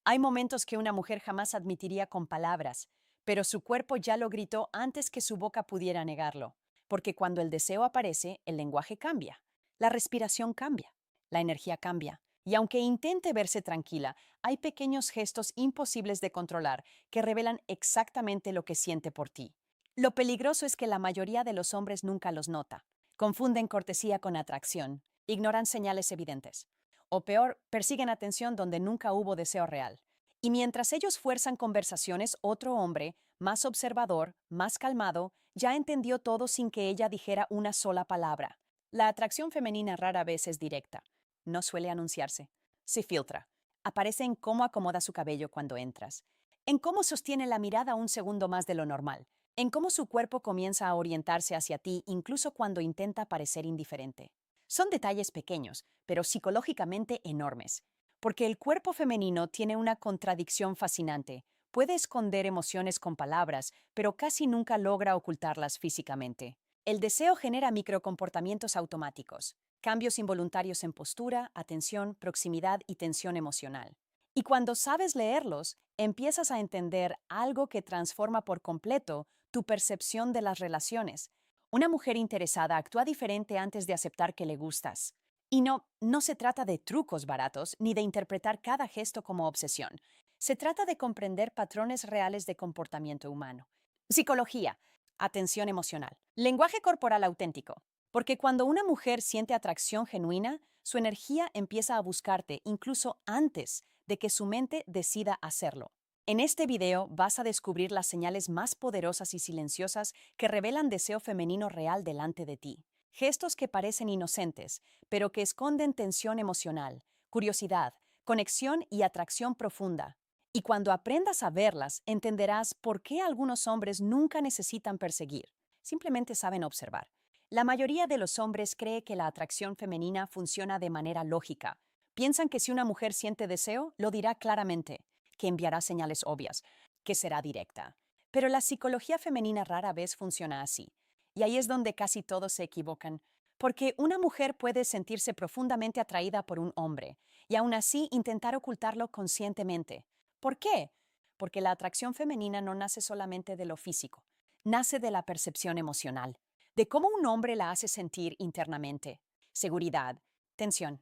Hay momentos que una mujer jamás admitiría con palabras, pero su cuerpo ya lo gritó antes que su boca pudiera negarlo. Porque cuando el deseo aparece, el lenguaje cambia, la respiración cambia, la energía cambia. Y aunque intente verse tranquila, hay pequeños gestos imposibles de controlar que revelan exactamente lo que siente por ti. Lo peligroso es que la mayoría de los hombres nunca los nota. Confunden cortesía con atracción, ignoran señales evidentes. O peor, persiguen atención donde nunca hubo deseo real. Y mientras ellos fuerzan conversaciones, otro hombre, más observador, más calmado, ya entendió todo sin que ella dijera una sola palabra. La atracción femenina rara vez es directa. No suele anunciarse. Se filtra. Aparece en cómo acomoda su cabello cuando entras, en cómo sostiene la mirada un segundo más de lo normal, en cómo su cuerpo comienza a orientarse hacia ti incluso cuando intenta parecer indiferente. Son detalles pequeños, pero psicológicamente enormes, porque el cuerpo femenino tiene una contradicción fascinante. Puede esconder emociones con palabras, pero casi nunca logra ocultarlas físicamente. El deseo genera microcomportamientos automáticos, cambios involuntarios en postura, atención, proximidad y tensión emocional. Y cuando sabes leerlos, empiezas a entender algo que transforma por completo tu percepción de las relaciones. Una mujer interesada actúa diferente antes de aceptar que le gustas. Y no se trata de trucos baratos ni de interpretar cada gesto como obsesión. Se trata de comprender patrones reales de comportamiento humano. Psicología, atención emocional, lenguaje corporal auténtico. Porque cuando una mujer siente atracción genuina, su energía empieza a buscarte incluso antes de que su mente decida hacerlo. En este video vas a descubrir las señales más poderosas y silenciosas que revelan deseo femenino real delante de ti. Gestos que parecen inocentes, pero que esconden tensión emocional, curiosidad, conexión y atracción profunda. Y cuando aprendas a verlas, entenderás por qué algunos hombres nunca necesitan perseguir, simplemente saben observar. La mayoría de los hombres cree que la atracción femenina funciona de manera lógica. Piensan que si una mujer siente deseo, lo dirá claramente, que enviará señales obvias, que será directa. Pero la psicología femenina rara vez funciona así. Y ahí es donde casi todos se equivocan, porque una mujer puede sentirse profundamente atraída por un hombre y aún así intentar ocultarlo conscientemente. ¿Por qué? Porque la atracción femenina no nace solamente de lo físico, nace de la percepción emocional, de cómo un hombre la hace sentir internamente. Seguridad, tensión,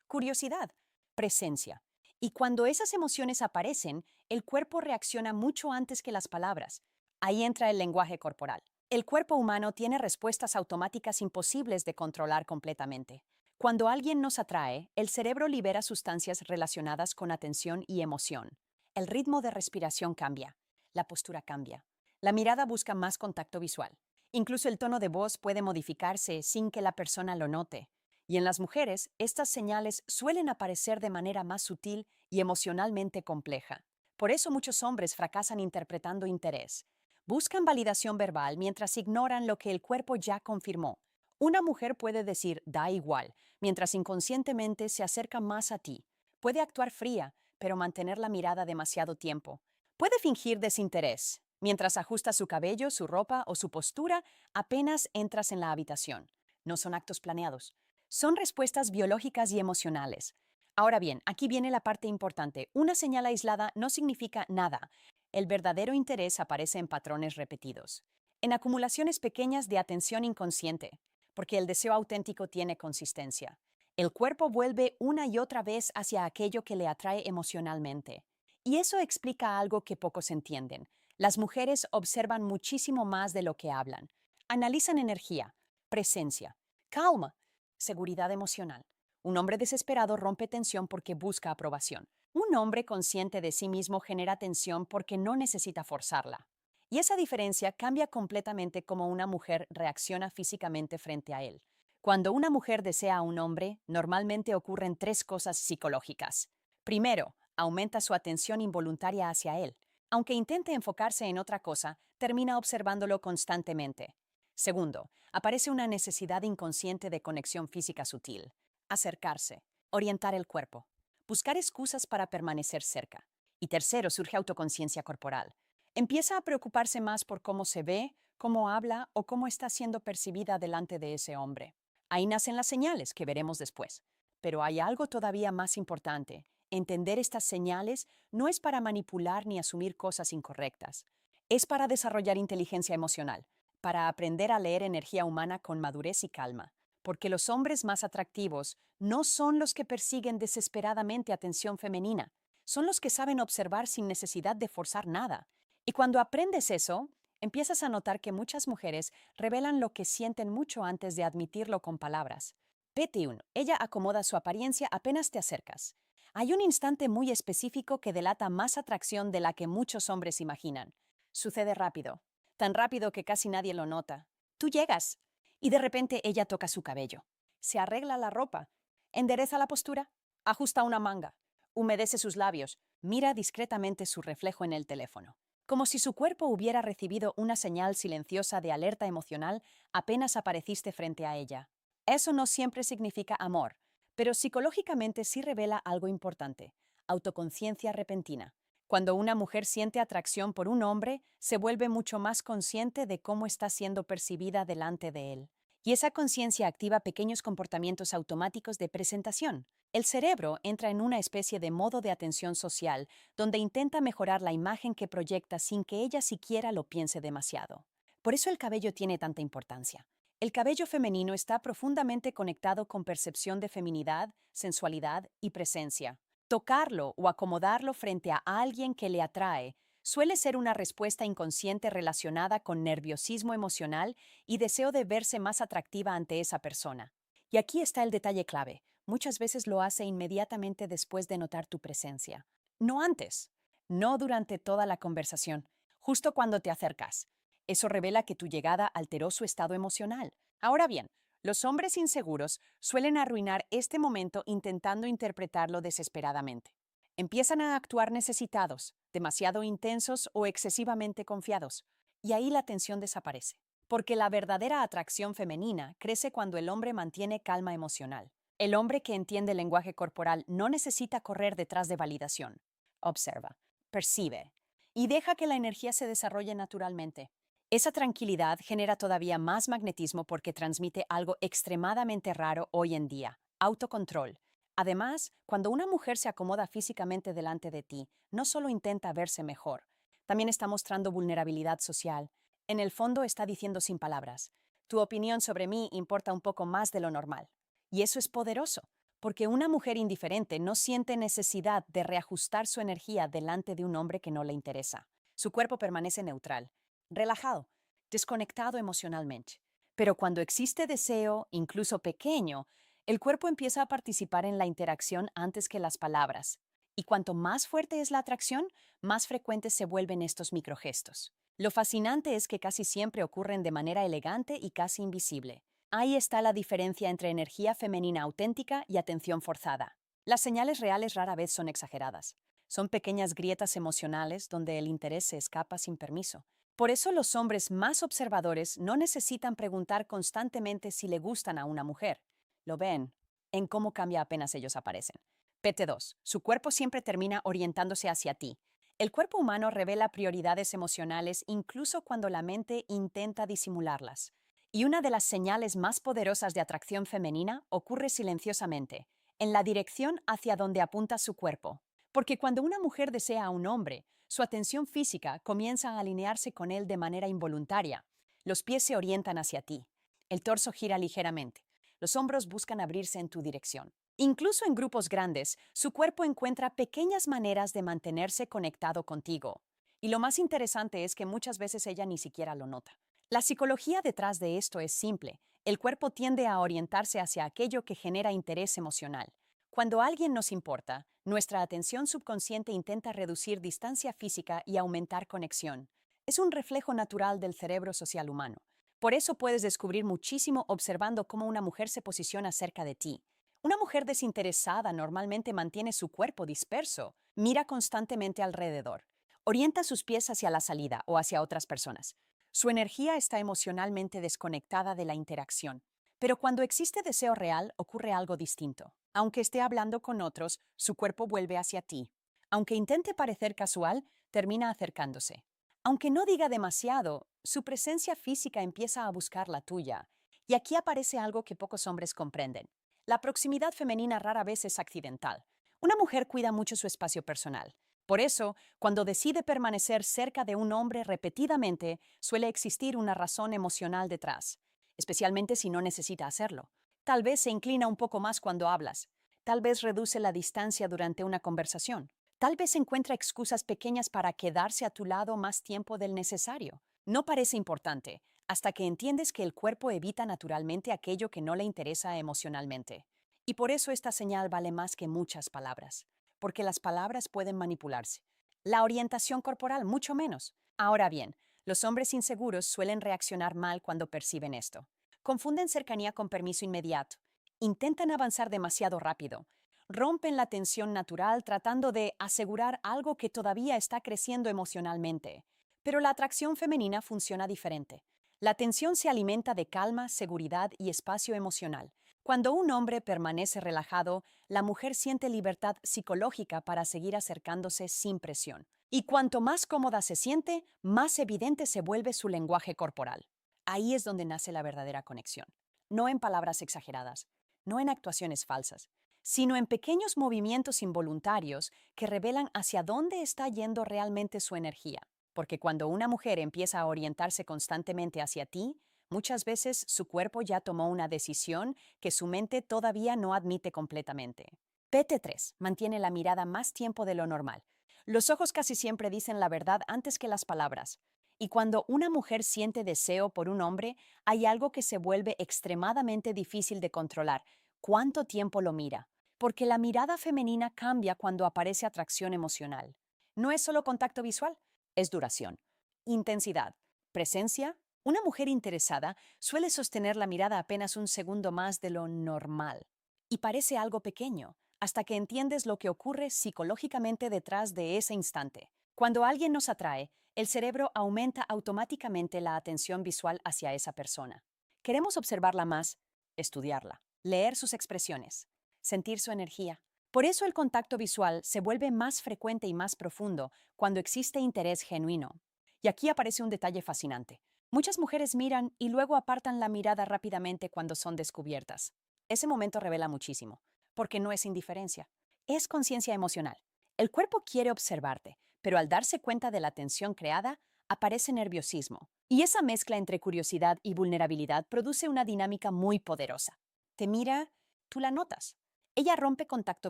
curiosidad, presencia. Y cuando esas emociones aparecen, el cuerpo reacciona mucho antes que las palabras. Ahí entra el lenguaje corporal. El cuerpo humano tiene respuestas automáticas imposibles de controlar completamente. Cuando alguien nos atrae, el cerebro libera sustancias relacionadas con atención y emoción. El ritmo de respiración cambia, la postura cambia, la mirada busca más contacto visual. Incluso el tono de voz puede modificarse sin que la persona lo note. Y en las mujeres, estas señales suelen aparecer de manera más sutil y emocionalmente compleja. Por eso muchos hombres fracasan interpretando interés. Buscan validación verbal mientras ignoran lo que el cuerpo ya confirmó. Una mujer puede decir da igual, mientras inconscientemente se acerca más a ti. Puede actuar fría, pero mantener la mirada demasiado tiempo. Puede fingir desinterés, mientras ajusta su cabello, su ropa o su postura apenas entras en la habitación. No son actos planeados. Son respuestas biológicas y emocionales. Ahora bien, aquí viene la parte importante. Una señal aislada no significa nada. El verdadero interés aparece en patrones repetidos, en acumulaciones pequeñas de atención inconsciente, porque el deseo auténtico tiene consistencia. El cuerpo vuelve una y otra vez hacia aquello que le atrae emocionalmente. Y eso explica algo que pocos entienden. Las mujeres observan muchísimo más de lo que hablan. Analizan energía, presencia, calma, seguridad emocional. Un hombre desesperado rompe tensión porque busca aprobación. Un hombre consciente de sí mismo genera tensión porque no necesita forzarla. Y esa diferencia cambia completamente cómo una mujer reacciona físicamente frente a él. Cuando una mujer desea a un hombre, normalmente ocurren tres cosas psicológicas. Primero, aumenta su atención involuntaria hacia él. Aunque intente enfocarse en otra cosa, termina observándolo constantemente. Segundo, aparece una necesidad inconsciente de conexión física sutil. Acercarse, orientar el cuerpo, buscar excusas para permanecer cerca. Y tercero, surge autoconciencia corporal. Empieza a preocuparse más por cómo se ve, cómo habla o cómo está siendo percibida delante de ese hombre. Ahí nacen las señales que veremos después. Pero hay algo todavía más importante. Entender estas señales no es para manipular ni asumir cosas incorrectas. Es para desarrollar inteligencia emocional, para aprender a leer energía humana con madurez y calma. Porque los hombres más atractivos no son los que persiguen desesperadamente atención femenina, son los que saben observar sin necesidad de forzar nada. Y cuando aprendes eso, empiezas a notar que muchas mujeres revelan lo que sienten mucho antes de admitirlo con palabras. PT1. Ella acomoda su apariencia apenas te acercas. Hay un instante muy específico que delata más atracción de la que muchos hombres imaginan. Sucede rápido, tan rápido que casi nadie lo nota. Tú llegas, y de repente ella toca su cabello. Se arregla la ropa, endereza la postura, ajusta una manga, humedece sus labios, mira discretamente su reflejo en el teléfono. Como si su cuerpo hubiera recibido una señal silenciosa de alerta emocional apenas apareciste frente a ella. Eso no siempre significa amor, pero psicológicamente sí revela algo importante: autoconciencia repentina. Cuando una mujer siente atracción por un hombre, se vuelve mucho más consciente de cómo está siendo percibida delante de él. Y esa conciencia activa pequeños comportamientos automáticos de presentación. El cerebro entra en una especie de modo de atención social, donde intenta mejorar la imagen que proyecta sin que ella siquiera lo piense demasiado. Por eso el cabello tiene tanta importancia. El cabello femenino está profundamente conectado con percepción de feminidad, sensualidad y presencia. Tocarlo o acomodarlo frente a alguien que le atrae suele ser una respuesta inconsciente relacionada con nerviosismo emocional y deseo de verse más atractiva ante esa persona. Y aquí está el detalle clave: muchas veces lo hace inmediatamente después de notar tu presencia. No antes, no durante toda la conversación, justo cuando te acercas. Eso revela que tu llegada alteró su estado emocional. Ahora bien, los hombres inseguros suelen arruinar este momento intentando interpretarlo desesperadamente. Empiezan a actuar necesitados, demasiado intensos o excesivamente confiados, y ahí la tensión desaparece. Porque la verdadera atracción femenina crece cuando el hombre mantiene calma emocional. El hombre que entiende el lenguaje corporal no necesita correr detrás de validación. Observa, percibe, y deja que la energía se desarrolle naturalmente. Esa tranquilidad genera todavía más magnetismo porque transmite algo extremadamente raro hoy en día: autocontrol. Además, cuando una mujer se acomoda físicamente delante de ti, no solo intenta verse mejor, también está mostrando vulnerabilidad social. En el fondo está diciendo sin palabras: tu opinión sobre mí importa un poco más de lo normal. Y eso es poderoso, porque una mujer indiferente no siente necesidad de reajustar su energía delante de un hombre que no le interesa. Su cuerpo permanece neutral, relajado, desconectado emocionalmente. Pero cuando existe deseo, incluso pequeño, el cuerpo empieza a participar en la interacción antes que las palabras. Y cuanto más fuerte es la atracción, más frecuentes se vuelven estos microgestos. Lo fascinante es que casi siempre ocurren de manera elegante y casi invisible. Ahí está la diferencia entre energía femenina auténtica y atención forzada. Las señales reales rara vez son exageradas. Son pequeñas grietas emocionales donde el interés se escapa sin permiso. Por eso los hombres más observadores no necesitan preguntar constantemente si le gustan a una mujer. Lo ven en cómo cambia apenas ellos aparecen. PT2. Su cuerpo siempre termina orientándose hacia ti. El cuerpo humano revela prioridades emocionales incluso cuando la mente intenta disimularlas. Y una de las señales más poderosas de atracción femenina ocurre silenciosamente, en la dirección hacia donde apunta su cuerpo. Porque cuando una mujer desea a un hombre, su atención física comienza a alinearse con él de manera involuntaria. Los pies se orientan hacia ti. El torso gira ligeramente. Los hombros buscan abrirse en tu dirección. Incluso en grupos grandes, su cuerpo encuentra pequeñas maneras de mantenerse conectado contigo. Y lo más interesante es que muchas veces ella ni siquiera lo nota. La psicología detrás de esto es simple. El cuerpo tiende a orientarse hacia aquello que genera interés emocional. Cuando alguien nos importa, nuestra atención subconsciente intenta reducir distancia física y aumentar conexión. Es un reflejo natural del cerebro social humano. Por eso puedes descubrir muchísimo observando cómo una mujer se posiciona cerca de ti. Una mujer desinteresada normalmente mantiene su cuerpo disperso, mira constantemente alrededor, orienta sus pies hacia la salida o hacia otras personas. Su energía está emocionalmente desconectada de la interacción. Pero cuando existe deseo real, ocurre algo distinto. Aunque esté hablando con otros, su cuerpo vuelve hacia ti. Aunque intente parecer casual, termina acercándose. Aunque no diga demasiado, su presencia física empieza a buscar la tuya. Y aquí aparece algo que pocos hombres comprenden. La proximidad femenina rara vez es accidental. Una mujer cuida mucho su espacio personal. Por eso, cuando decide permanecer cerca de un hombre repetidamente, suele existir una razón emocional detrás, especialmente si no necesita hacerlo. Tal vez se inclina un poco más cuando hablas. Tal vez reduce la distancia durante una conversación. Tal vez encuentra excusas pequeñas para quedarse a tu lado más tiempo del necesario. No parece importante, hasta que entiendes que el cuerpo evita naturalmente aquello que no le interesa emocionalmente. Y por eso esta señal vale más que muchas palabras, porque las palabras pueden manipularse. La orientación corporal, mucho menos. Ahora bien, los hombres inseguros suelen reaccionar mal cuando perciben esto. Confunden cercanía con permiso inmediato. Intentan avanzar demasiado rápido. Rompen la tensión natural tratando de asegurar algo que todavía está creciendo emocionalmente. Pero la atracción femenina funciona diferente. La tensión se alimenta de calma, seguridad y espacio emocional. Cuando un hombre permanece relajado, la mujer siente libertad psicológica para seguir acercándose sin presión. Y cuanto más cómoda se siente, más evidente se vuelve su lenguaje corporal. Ahí es donde nace la verdadera conexión. No en palabras exageradas, no en actuaciones falsas, sino en pequeños movimientos involuntarios que revelan hacia dónde está yendo realmente su energía. Porque cuando una mujer empieza a orientarse constantemente hacia ti, muchas veces su cuerpo ya tomó una decisión que su mente todavía no admite completamente. PT3 mantiene la mirada más tiempo de lo normal. Los ojos casi siempre dicen la verdad antes que las palabras. Y cuando una mujer siente deseo por un hombre, hay algo que se vuelve extremadamente difícil de controlar. ¿Cuánto tiempo lo mira? Porque la mirada femenina cambia cuando aparece atracción emocional. No es solo contacto visual, es duración, intensidad, presencia. Una mujer interesada suele sostener la mirada apenas un segundo más de lo normal. Y parece algo pequeño, hasta que entiendes lo que ocurre psicológicamente detrás de ese instante. Cuando alguien nos atrae, el cerebro aumenta automáticamente la atención visual hacia esa persona. Queremos observarla más, estudiarla, leer sus expresiones, sentir su energía. Por eso el contacto visual se vuelve más frecuente y más profundo cuando existe interés genuino. Y aquí aparece un detalle fascinante. Muchas mujeres miran y luego apartan la mirada rápidamente cuando son descubiertas. Ese momento revela muchísimo, porque no es indiferencia, es conciencia emocional. El cuerpo quiere observarte, pero al darse cuenta de la tensión creada, aparece nerviosismo. Y esa mezcla entre curiosidad y vulnerabilidad produce una dinámica muy poderosa. Te mira, tú la notas. Ella rompe contacto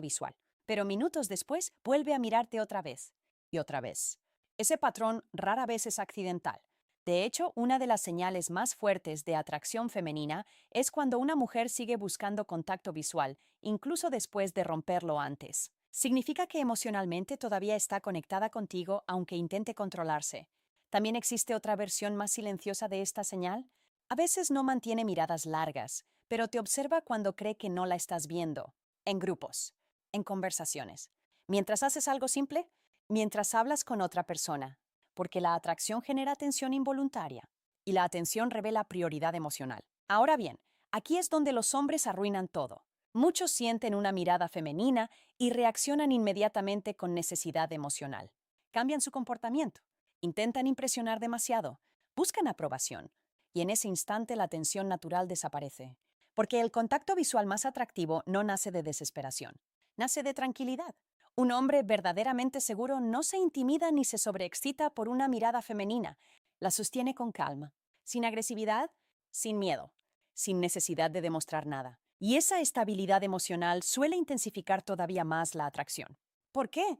visual, pero minutos después vuelve a mirarte otra vez y otra vez. Ese patrón rara vez es accidental. De hecho, una de las señales más fuertes de atracción femenina es cuando una mujer sigue buscando contacto visual, incluso después de romperlo antes. Significa que emocionalmente todavía está conectada contigo aunque intente controlarse. También existe otra versión más silenciosa de esta señal. A veces no mantiene miradas largas, pero te observa cuando cree que no la estás viendo, en grupos, en conversaciones. Mientras haces algo simple, mientras hablas con otra persona, porque la atracción genera atención involuntaria y la atención revela prioridad emocional. Ahora bien, aquí es donde los hombres arruinan todo. Muchos sienten una mirada femenina y reaccionan inmediatamente con necesidad emocional. Cambian su comportamiento, intentan impresionar demasiado, buscan aprobación, y en ese instante la tensión natural desaparece. Porque el contacto visual más atractivo no nace de desesperación, nace de tranquilidad. Un hombre verdaderamente seguro no se intimida ni se sobreexcita por una mirada femenina. La sostiene con calma, sin agresividad, sin miedo, sin necesidad de demostrar nada. Y esa estabilidad emocional suele intensificar todavía más la atracción. ¿Por qué?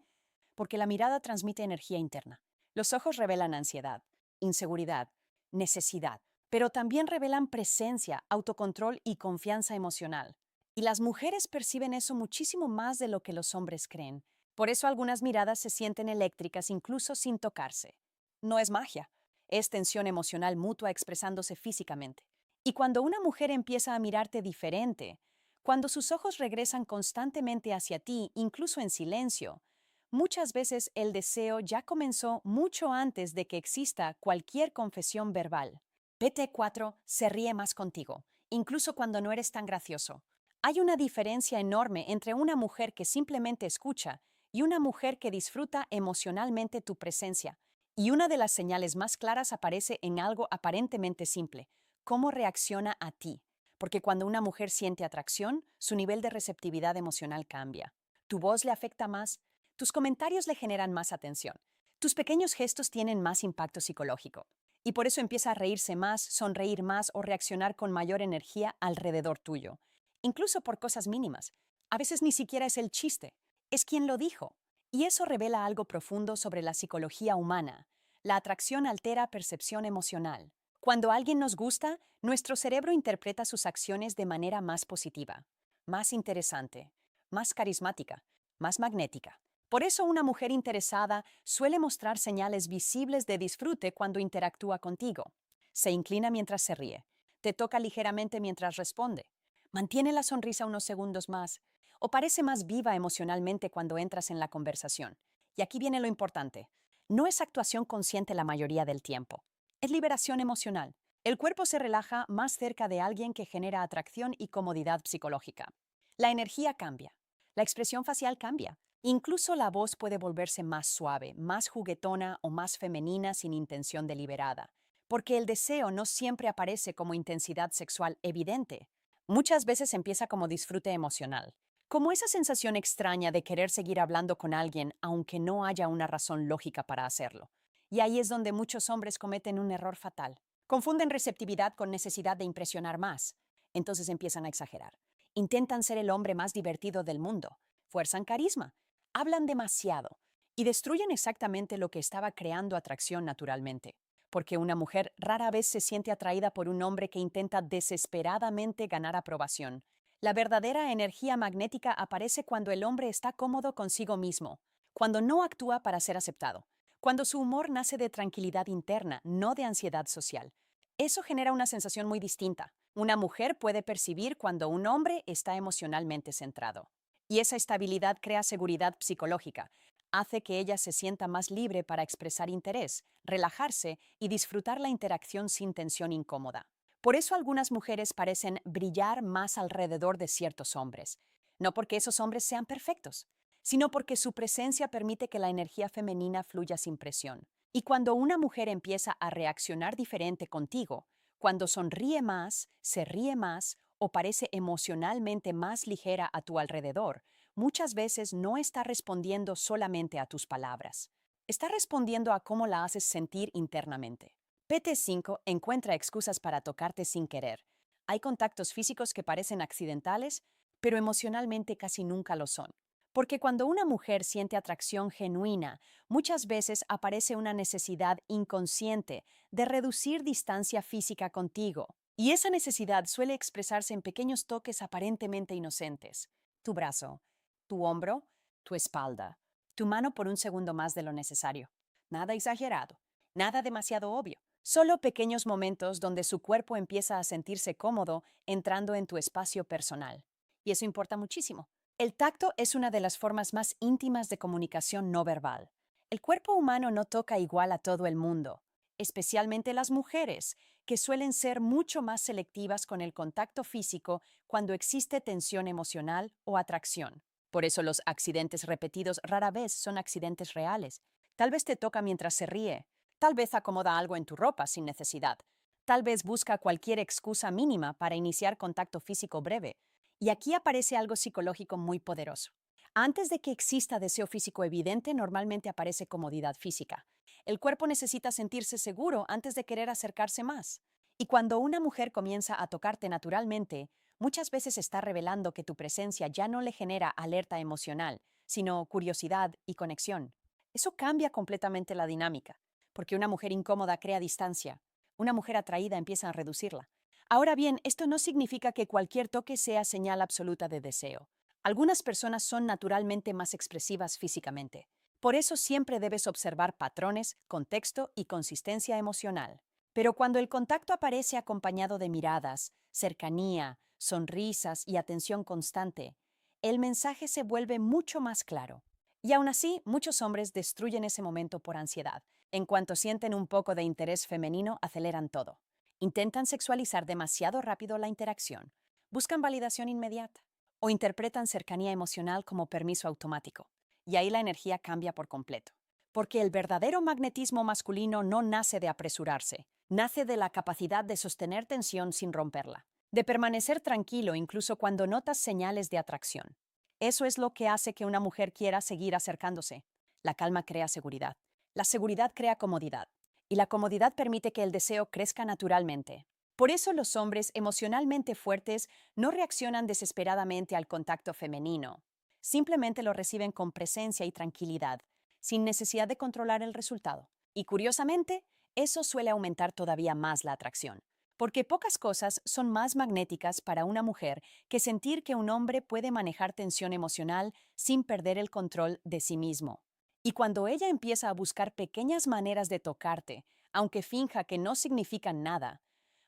Porque la mirada transmite energía interna. Los ojos revelan ansiedad, inseguridad, necesidad, pero también revelan presencia, autocontrol y confianza emocional. Y las mujeres perciben eso muchísimo más de lo que los hombres creen. Por eso algunas miradas se sienten eléctricas incluso sin tocarse. No es magia, es tensión emocional mutua expresándose físicamente. Y cuando una mujer empieza a mirarte diferente, cuando sus ojos regresan constantemente hacia ti, incluso en silencio, muchas veces el deseo ya comenzó mucho antes de que exista cualquier confesión verbal. PT4 se ríe más contigo, incluso cuando no eres tan gracioso. Hay una diferencia enorme entre una mujer que simplemente escucha y una mujer que disfruta emocionalmente tu presencia. Y una de las señales más claras aparece en algo aparentemente simple: cómo reacciona a ti. Porque cuando una mujer siente atracción, su nivel de receptividad emocional cambia. Tu voz le afecta más, tus comentarios le generan más atención, tus pequeños gestos tienen más impacto psicológico. Y por eso empieza a reírse más, sonreír más o reaccionar con mayor energía alrededor tuyo, incluso por cosas mínimas. A veces ni siquiera es el chiste, es quien lo dijo. Y eso revela algo profundo sobre la psicología humana. La atracción altera percepción emocional. Cuando alguien nos gusta, nuestro cerebro interpreta sus acciones de manera más positiva, más interesante, más carismática, más magnética. Por eso una mujer interesada suele mostrar señales visibles de disfrute cuando interactúa contigo. Se inclina mientras se ríe, te toca ligeramente mientras responde, mantiene la sonrisa unos segundos más o parece más viva emocionalmente cuando entras en la conversación. Y aquí viene lo importante. No es actuación consciente la mayoría del tiempo. Es liberación emocional. El cuerpo se relaja más cerca de alguien que genera atracción y comodidad psicológica. La energía cambia. La expresión facial cambia. Incluso la voz puede volverse más suave, más juguetona o más femenina sin intención deliberada, porque el deseo no siempre aparece como intensidad sexual evidente. Muchas veces empieza como disfrute emocional, como esa sensación extraña de querer seguir hablando con alguien aunque no haya una razón lógica para hacerlo. Y ahí es donde muchos hombres cometen un error fatal. Confunden receptividad con necesidad de impresionar más. Entonces empiezan a exagerar. Intentan ser el hombre más divertido del mundo. Fuerzan carisma. Hablan demasiado. Y destruyen exactamente lo que estaba creando atracción naturalmente. Porque una mujer rara vez se siente atraída por un hombre que intenta desesperadamente ganar aprobación. La verdadera energía magnética aparece cuando el hombre está cómodo consigo mismo, cuando no actúa para ser aceptado, cuando su humor nace de tranquilidad interna, no de ansiedad social. Eso genera una sensación muy distinta. Una mujer puede percibir cuando un hombre está emocionalmente centrado. Y esa estabilidad crea seguridad psicológica, hace que ella se sienta más libre para expresar interés, relajarse y disfrutar la interacción sin tensión incómoda. Por eso algunas mujeres parecen brillar más alrededor de ciertos hombres, no porque esos hombres sean perfectos, sino porque su presencia permite que la energía femenina fluya sin presión. Y cuando una mujer empieza a reaccionar diferente contigo, cuando sonríe más, se ríe más o parece emocionalmente más ligera a tu alrededor, muchas veces no está respondiendo solamente a tus palabras. Está respondiendo a cómo la haces sentir internamente. PT5 encuentra excusas para tocarte sin querer. Hay contactos físicos que parecen accidentales, pero emocionalmente casi nunca lo son. Porque cuando una mujer siente atracción genuina, muchas veces aparece una necesidad inconsciente de reducir distancia física contigo. Y esa necesidad suele expresarse en pequeños toques aparentemente inocentes. Tu brazo, tu hombro, tu espalda, tu mano por un segundo más de lo necesario. Nada exagerado, nada demasiado obvio. Solo pequeños momentos donde su cuerpo empieza a sentirse cómodo entrando en tu espacio personal. Y eso importa muchísimo. El tacto es una de las formas más íntimas de comunicación no verbal. El cuerpo humano no toca igual a todo el mundo, especialmente las mujeres, que suelen ser mucho más selectivas con el contacto físico cuando existe tensión emocional o atracción. Por eso los accidentes repetidos rara vez son accidentes reales. Tal vez te toca mientras se ríe, tal vez acomoda algo en tu ropa sin necesidad, tal vez busca cualquier excusa mínima para iniciar contacto físico breve. Y aquí aparece algo psicológico muy poderoso. Antes de que exista deseo físico evidente, normalmente aparece comodidad física. El cuerpo necesita sentirse seguro antes de querer acercarse más. Y cuando una mujer comienza a tocarte naturalmente, muchas veces está revelando que tu presencia ya no le genera alerta emocional, sino curiosidad y conexión. Eso cambia completamente la dinámica, porque una mujer incómoda crea distancia. Una mujer atraída empieza a reducirla. Ahora bien, esto no significa que cualquier toque sea señal absoluta de deseo. Algunas personas son naturalmente más expresivas físicamente. Por eso siempre debes observar patrones, contexto y consistencia emocional. Pero cuando el contacto aparece acompañado de miradas, cercanía, sonrisas y atención constante, el mensaje se vuelve mucho más claro. Y aún así, muchos hombres destruyen ese momento por ansiedad. En cuanto sienten un poco de interés femenino, aceleran todo. Intentan sexualizar demasiado rápido la interacción, buscan validación inmediata o interpretan cercanía emocional como permiso automático. Y ahí la energía cambia por completo. Porque el verdadero magnetismo masculino no nace de apresurarse, nace de la capacidad de sostener tensión sin romperla, de permanecer tranquilo incluso cuando notas señales de atracción. Eso es lo que hace que una mujer quiera seguir acercándose. La calma crea seguridad. La seguridad crea comodidad. Y la comodidad permite que el deseo crezca naturalmente. Por eso los hombres emocionalmente fuertes no reaccionan desesperadamente al contacto femenino. Simplemente lo reciben con presencia y tranquilidad, sin necesidad de controlar el resultado. Y curiosamente, eso suele aumentar todavía más la atracción, porque pocas cosas son más magnéticas para una mujer que sentir que un hombre puede manejar tensión emocional sin perder el control de sí mismo. Y cuando ella empieza a buscar pequeñas maneras de tocarte, aunque finja que no significan nada,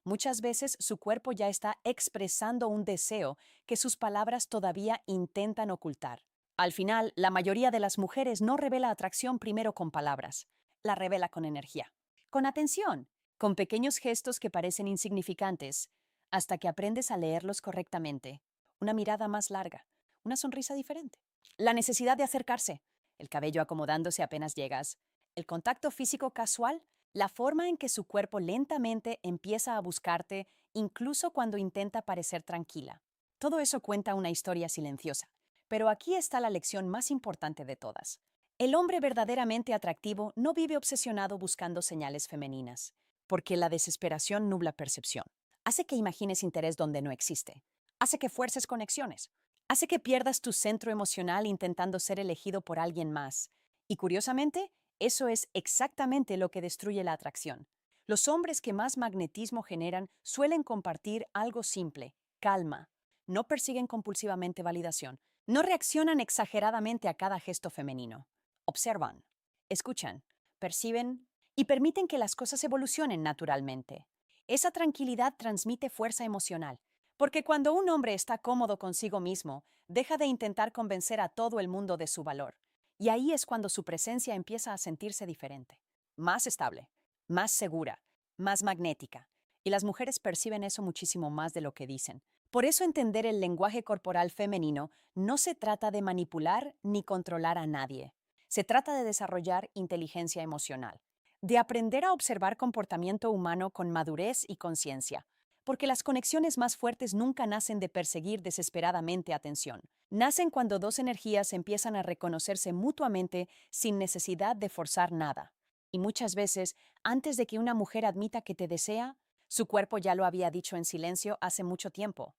muchas veces su cuerpo ya está expresando un deseo que sus palabras todavía intentan ocultar. Al final, la mayoría de las mujeres no revela atracción primero con palabras, la revela con energía, con atención, con pequeños gestos que parecen insignificantes, hasta que aprendes a leerlos correctamente. Una mirada más larga, una sonrisa diferente. La necesidad de acercarse, el cabello acomodándose apenas llegas, el contacto físico casual, la forma en que su cuerpo lentamente empieza a buscarte incluso cuando intenta parecer tranquila. Todo eso cuenta una historia silenciosa. Pero aquí está la lección más importante de todas. El hombre verdaderamente atractivo no vive obsesionado buscando señales femeninas, porque la desesperación nubla percepción. Hace que imagines interés donde no existe. Hace que fuerces conexiones. Hace que pierdas tu centro emocional intentando ser elegido por alguien más. Y curiosamente, eso es exactamente lo que destruye la atracción. Los hombres que más magnetismo generan suelen compartir algo simple, calma. No persiguen compulsivamente validación. No reaccionan exageradamente a cada gesto femenino. Observan, escuchan, perciben y permiten que las cosas evolucionen naturalmente. Esa tranquilidad transmite fuerza emocional, porque cuando un hombre está cómodo consigo mismo, deja de intentar convencer a todo el mundo de su valor. Y ahí es cuando su presencia empieza a sentirse diferente, más estable, más segura, más magnética. Y las mujeres perciben eso muchísimo más de lo que dicen. Por eso entender el lenguaje corporal femenino no se trata de manipular ni controlar a nadie. Se trata de desarrollar inteligencia emocional, de aprender a observar comportamiento humano con madurez y conciencia, porque las conexiones más fuertes nunca nacen de perseguir desesperadamente atención. Nacen cuando dos energías empiezan a reconocerse mutuamente sin necesidad de forzar nada. Y muchas veces, antes de que una mujer admita que te desea, su cuerpo ya lo había dicho en silencio hace mucho tiempo.